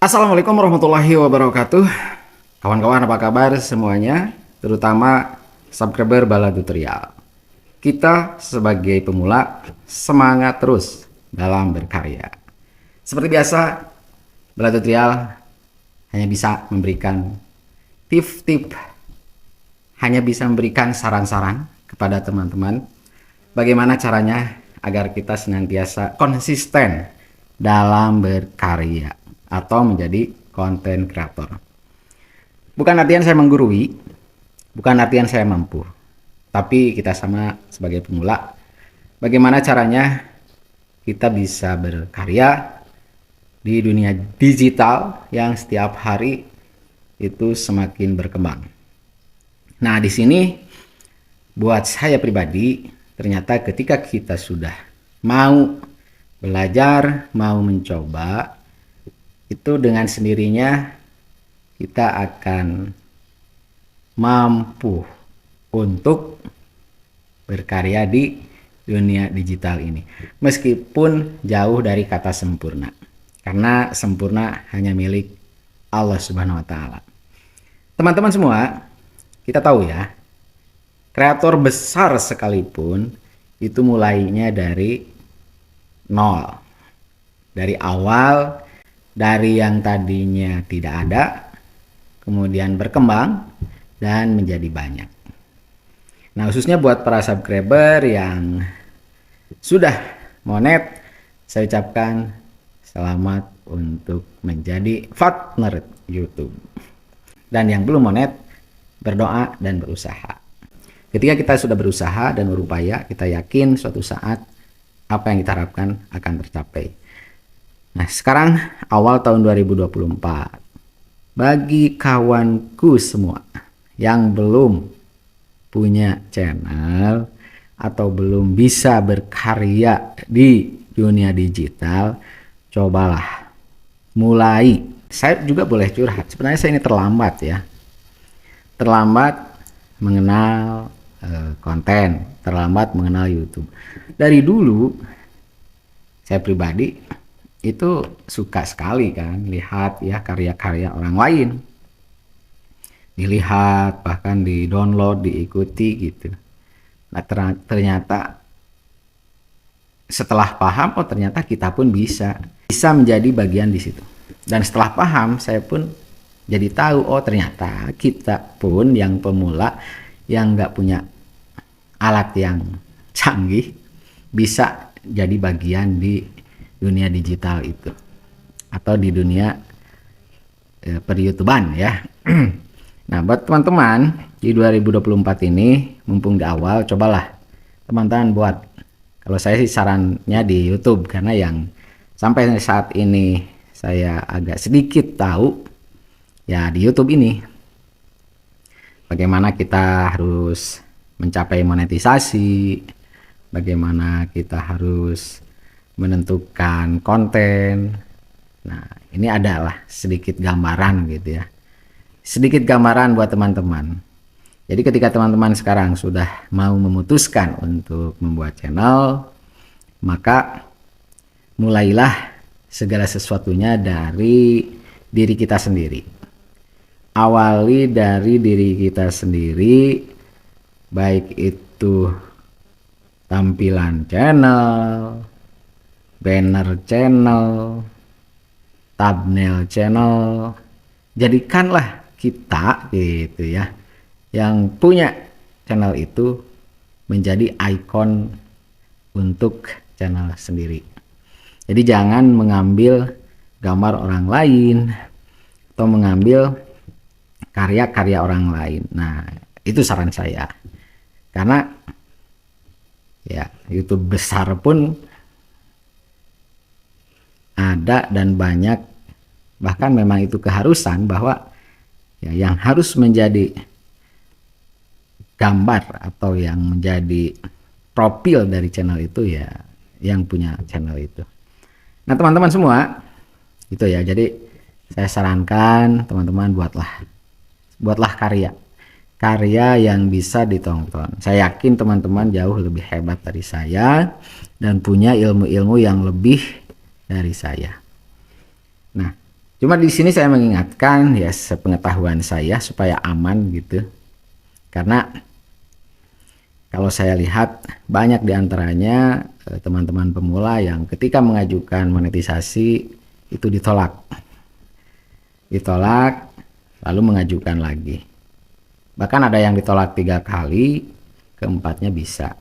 Assalamualaikum warahmatullahi wabarakatuh. Kawan-kawan apa kabar semuanya, terutama subscriber Bala Tutorial. Kita sebagai pemula semangat terus dalam berkarya. Seperti biasa, Bala Tutorial hanya bisa memberikan tip-tip, hanya bisa memberikan saran-saran kepada teman-teman bagaimana caranya agar kita senantiasa konsisten dalam berkarya atau menjadi konten kreator. Bukan artian saya menggurui, bukan artian saya mampu, tapi kita sama sebagai pemula, bagaimana caranya kita bisa berkarya di dunia digital yang setiap hari itu semakin berkembang. Nah, di sini buat saya pribadi, ternyata ketika kita sudah mau belajar, mau mencoba, itu dengan sendirinya kita akan mampu untuk berkarya di dunia digital ini, meskipun jauh dari kata sempurna, karena sempurna hanya milik Allah Subhanahu wa Ta'ala. Teman-teman semua, kita tahu ya, kreator besar sekalipun itu mulainya dari nol, dari awal, dari yang tadinya tidak ada, kemudian berkembang dan menjadi banyak. Nah, khususnya buat para subscriber yang sudah monet, saya ucapkan selamat untuk menjadi partner YouTube. Dan yang belum monet, berdoa dan berusaha. Ketika kita sudah berusaha dan berupaya, kita yakin suatu saat apa yang kita harapkan akan tercapai. Nah, sekarang awal tahun 2024. Bagi kawanku semua yang belum punya channel atau belum bisa berkarya di dunia digital, cobalah mulai. Saya juga boleh curhat. Sebenarnya saya ini terlambat ya. Terlambat mengenal konten, terlambat mengenal YouTube. Dari dulu saya pribadi itu suka sekali kan lihat ya karya-karya orang lain, dilihat, bahkan di download, diikuti gitu. Nah, ternyata setelah paham, oh ternyata kita pun bisa menjadi bagian di situ. Dan setelah paham, saya pun jadi tahu, oh ternyata kita pun yang pemula yang nggak punya alat yang canggih bisa jadi bagian di dunia digital itu, atau di dunia per-YouTubean ya. Nah, buat teman-teman di 2024 ini, mumpung di awal, cobalah teman-teman buat, kalau saya sih sarannya di YouTube, karena yang sampai saat ini saya agak sedikit tahu ya di YouTube ini bagaimana kita harus mencapai monetisasi, bagaimana kita harus menentukan konten. Nah, ini adalah sedikit gambaran gitu ya, sedikit gambaran buat teman-teman. Jadi ketika teman-teman sekarang sudah mau memutuskan untuk membuat channel, maka mulailah segala sesuatunya dari diri kita sendiri. Awali dari diri kita sendiri, baik itu tampilan channel, banner channel, thumbnail channel. Jadikanlah kita gitu ya, yang punya channel itu menjadi ikon untuk channel sendiri. Jadi jangan mengambil gambar orang lain atau mengambil karya-karya orang lain. Nah, itu saran saya. Karena ya YouTube besar pun ada dan banyak, bahkan memang itu keharusan bahwa ya yang harus menjadi gambar atau yang menjadi profil dari channel itu ya yang punya channel itu. Nah, teman-teman semua itu ya, jadi saya sarankan teman-teman buatlah karya yang bisa ditonton. Saya yakin teman-teman jauh lebih hebat dari saya dan punya ilmu-ilmu yang lebih dari saya. Nah, Cuma di sini saya mengingatkan ya sepengetahuan saya supaya aman gitu. Karena kalau saya lihat banyak diantaranya teman-teman pemula yang ketika mengajukan monetisasi itu ditolak. Ditolak lalu mengajukan lagi. Bahkan ada yang ditolak 3 kali, keempatnya bisa.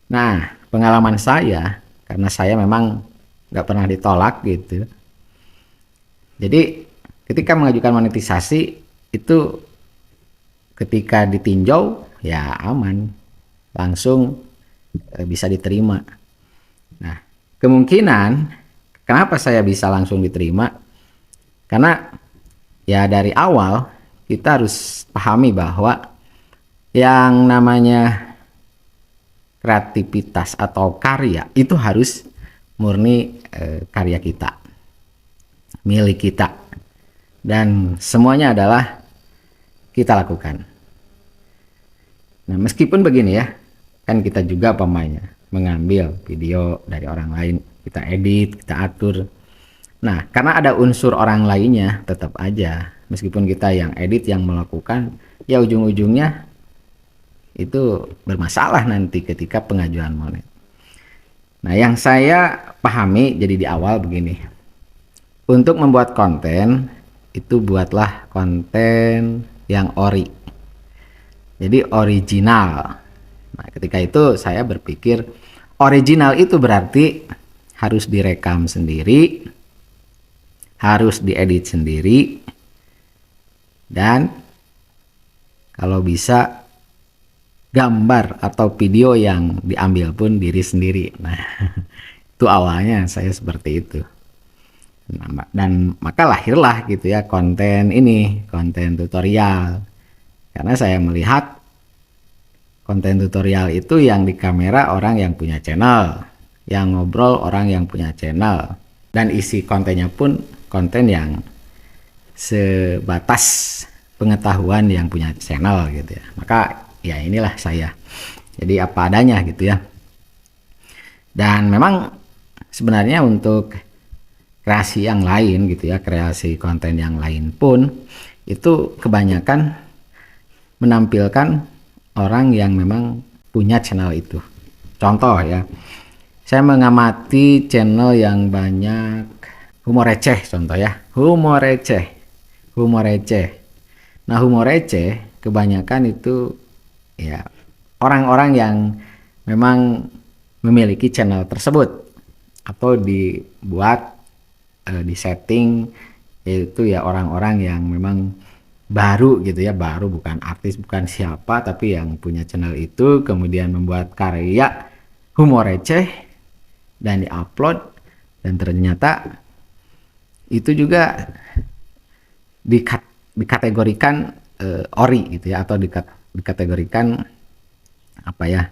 Nah, pengalaman saya, karena saya memang nggak pernah ditolak gitu. Jadi ketika mengajukan monetisasi itu ketika ditinjau ya aman, langsung bisa diterima. Nah, kemungkinan kenapa saya bisa langsung diterima? Karena ya dari awal kita harus pahami bahwa yang namanya kreativitas atau karya itu harus murni karya kita, milik kita, dan semuanya adalah kita lakukan. Nah, meskipun begini ya, kan kita juga pemainnya mengambil video dari orang lain, kita edit, kita atur. Nah, karena ada unsur orang lainnya, tetap aja meskipun kita yang edit, yang melakukan, ya ujung-ujungnya itu bermasalah nanti ketika pengajuan monet. Nah, yang saya pahami jadi di awal begini. Untuk membuat konten itu buatlah konten yang ori. Jadi original. Nah, ketika itu saya berpikir original itu berarti harus direkam sendiri, harus diedit sendiri, dan kalau bisa gambar atau video yang diambil pun diri sendiri. Nah, itu awalnya saya seperti itu. Nah, dan maka lahirlah gitu ya konten ini, konten tutorial. Karena saya melihat konten tutorial itu yang di kamera orang yang punya channel, yang ngobrol orang yang punya channel, dan isi kontennya pun konten yang sebatas pengetahuan yang punya channel gitu ya. Maka ya inilah saya. Jadi apa adanya gitu ya. Dan memang sebenarnya untuk kreasi yang lain gitu ya, kreasi konten yang lain pun itu kebanyakan menampilkan orang yang memang punya channel itu. Contoh ya, saya mengamati channel yang banyak humor receh, contoh ya, humor receh. Nah, humor receh kebanyakan itu ya orang-orang yang memang memiliki channel tersebut atau dibuat di setting yaitu ya orang-orang yang memang baru gitu ya, baru, bukan artis, bukan siapa, tapi yang punya channel itu kemudian membuat karya humor receh dan diupload, dan ternyata itu juga dikategorikan ori gitu ya, atau dikategorikan apa ya,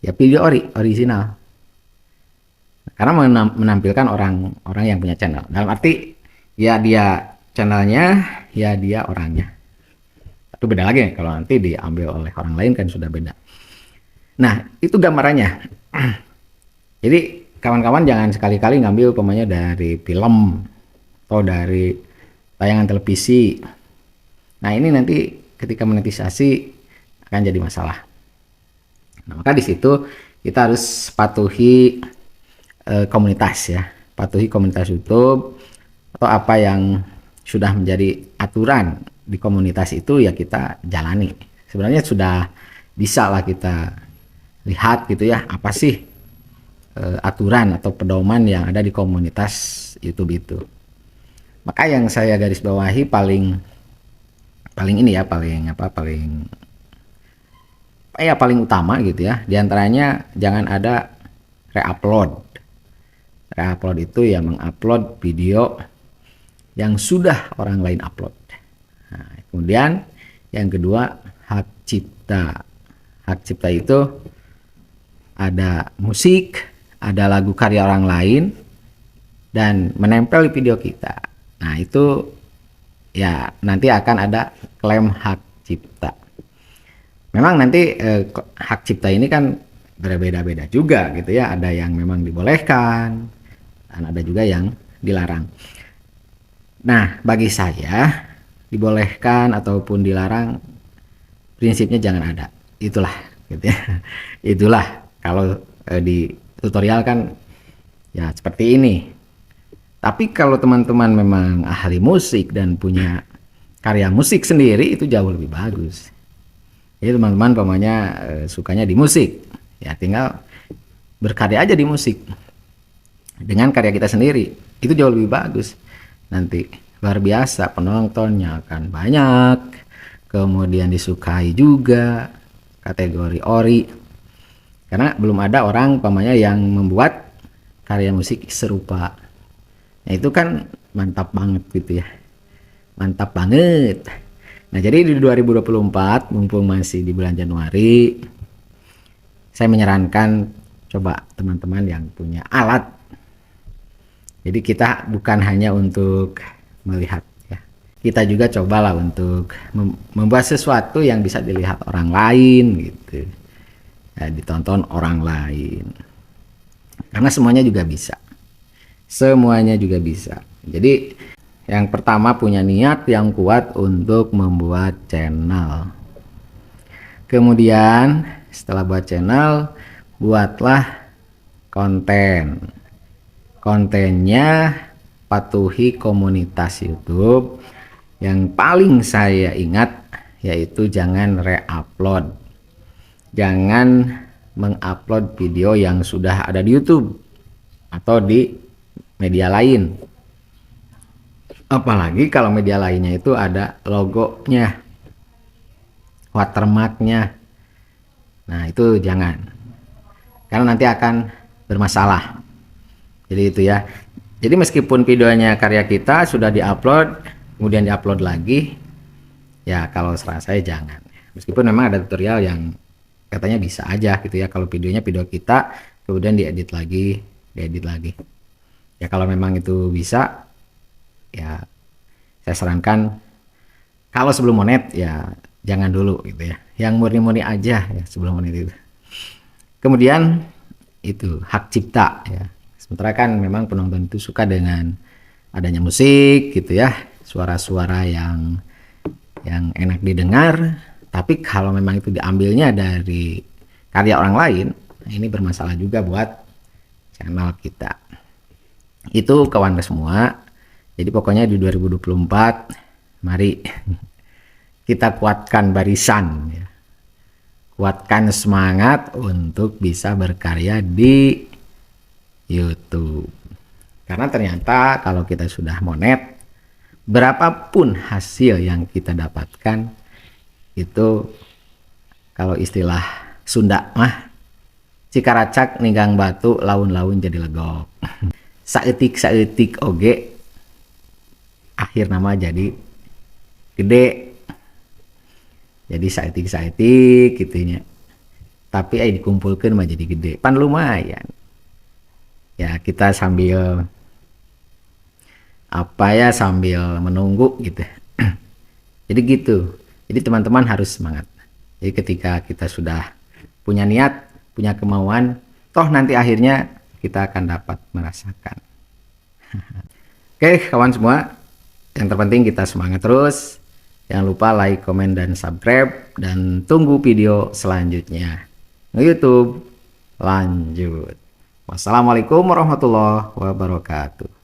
ya video original, karena menampilkan orang-orang yang punya channel, dalam arti ya dia channelnya, ya dia orangnya. Itu beda lagi kalau nanti diambil oleh orang lain kan sudah beda. Nah, itu gambarannya. Jadi kawan-kawan jangan sekali-kali ngambil pemainnya dari film atau dari tayangan televisi. Nah, ini nanti ketika monetisasi akan jadi masalah. Nah, maka di situ kita harus patuhi komunitas ya, patuhi komunitas YouTube atau apa yang sudah menjadi aturan di komunitas itu ya kita jalani. Sebenarnya sudah bisa lah kita lihat gitu ya, apa sih aturan atau pedoman yang ada di komunitas YouTube itu. Maka yang saya garis bawahi paling ini ya, paling utama gitu ya. Di antaranya jangan ada re-upload. Re-upload itu ya mengupload video yang sudah orang lain upload. Nah, kemudian yang kedua, hak cipta. Hak cipta itu ada musik, ada lagu karya orang lain, dan menempel di video kita. Nah, itu ya nanti akan ada klaim hak cipta. Memang nanti hak cipta ini kan berbeda-beda juga gitu ya. Ada yang memang dibolehkan, dan ada juga yang dilarang. Nah, bagi saya dibolehkan ataupun dilarang prinsipnya jangan ada. Itulah gitu ya. Itulah kalau di tutorial kan ya seperti ini. Tapi kalau teman-teman memang ahli musik dan punya karya musik sendiri itu jauh lebih bagus. Jadi teman-teman pamannya sukanya di musik, ya tinggal berkarya aja di musik dengan karya kita sendiri, itu jauh lebih bagus. Nanti luar biasa, penontonnya akan banyak, kemudian disukai juga, kategori ori, karena belum ada orang pamannya yang membuat karya musik serupa. Nah itu kan mantap banget gitu ya, mantap banget. Nah jadi di 2024 mumpung masih di bulan Januari, saya menyarankan coba teman-teman yang punya alat. Jadi kita bukan hanya untuk melihat ya, kita juga cobalah untuk membuat sesuatu yang bisa dilihat orang lain gitu ya, ditonton orang lain, karena semuanya juga bisa, semuanya juga bisa. Jadi yang pertama punya niat yang kuat untuk membuat channel. Kemudian setelah buat channel, buatlah konten. Kontennya patuhi komunitas YouTube. Yang paling saya ingat yaitu jangan re-upload. Jangan mengupload video yang sudah ada di YouTube atau di media lain. Apalagi kalau media lainnya itu ada logonya, watermarknya. Nah itu jangan, karena nanti akan bermasalah. Jadi itu ya. Jadi meskipun videonya karya kita sudah diupload, kemudian diupload lagi, ya kalau saran saya jangan. Meskipun memang ada tutorial yang katanya bisa aja gitu ya, kalau videonya video kita kemudian diedit lagi, ya kalau memang itu bisa, ya saya sarankan kalau sebelum monet ya jangan dulu gitu ya, yang murni-murni aja ya sebelum monet itu. Kemudian itu hak cipta ya, sementara kan memang penonton itu suka dengan adanya musik gitu ya, suara-suara yang enak didengar. Tapi kalau memang itu diambilnya dari karya orang lain, nah ini bermasalah juga buat channel kita. Itu kawan semua. Jadi pokoknya di 2024 mari kita kuatkan barisan ya. Kuatkan semangat untuk bisa berkarya di YouTube. Karena ternyata kalau kita sudah monet, berapapun hasil yang kita dapatkan itu, kalau istilah Sunda mah cikaracak ninggang batu laun-laun jadi legok. Saeutik-saeutik oge akhir nama jadi gede. Jadi saeutik-saeutik gitunya, tapi dikumpulkan mah jadi gede, pan lumayan ya. Kita sambil apa ya, sambil menunggu gitu. Jadi gitu. Jadi teman-teman harus semangat. Jadi ketika kita sudah punya niat, punya kemauan, toh nanti akhirnya kita akan dapat merasakan. Oke kawan semua, yang terpenting kita semangat terus. Jangan lupa like, komen, dan subscribe. Dan tunggu video selanjutnya di YouTube. Lanjut. Wassalamualaikum warahmatullahi wabarakatuh.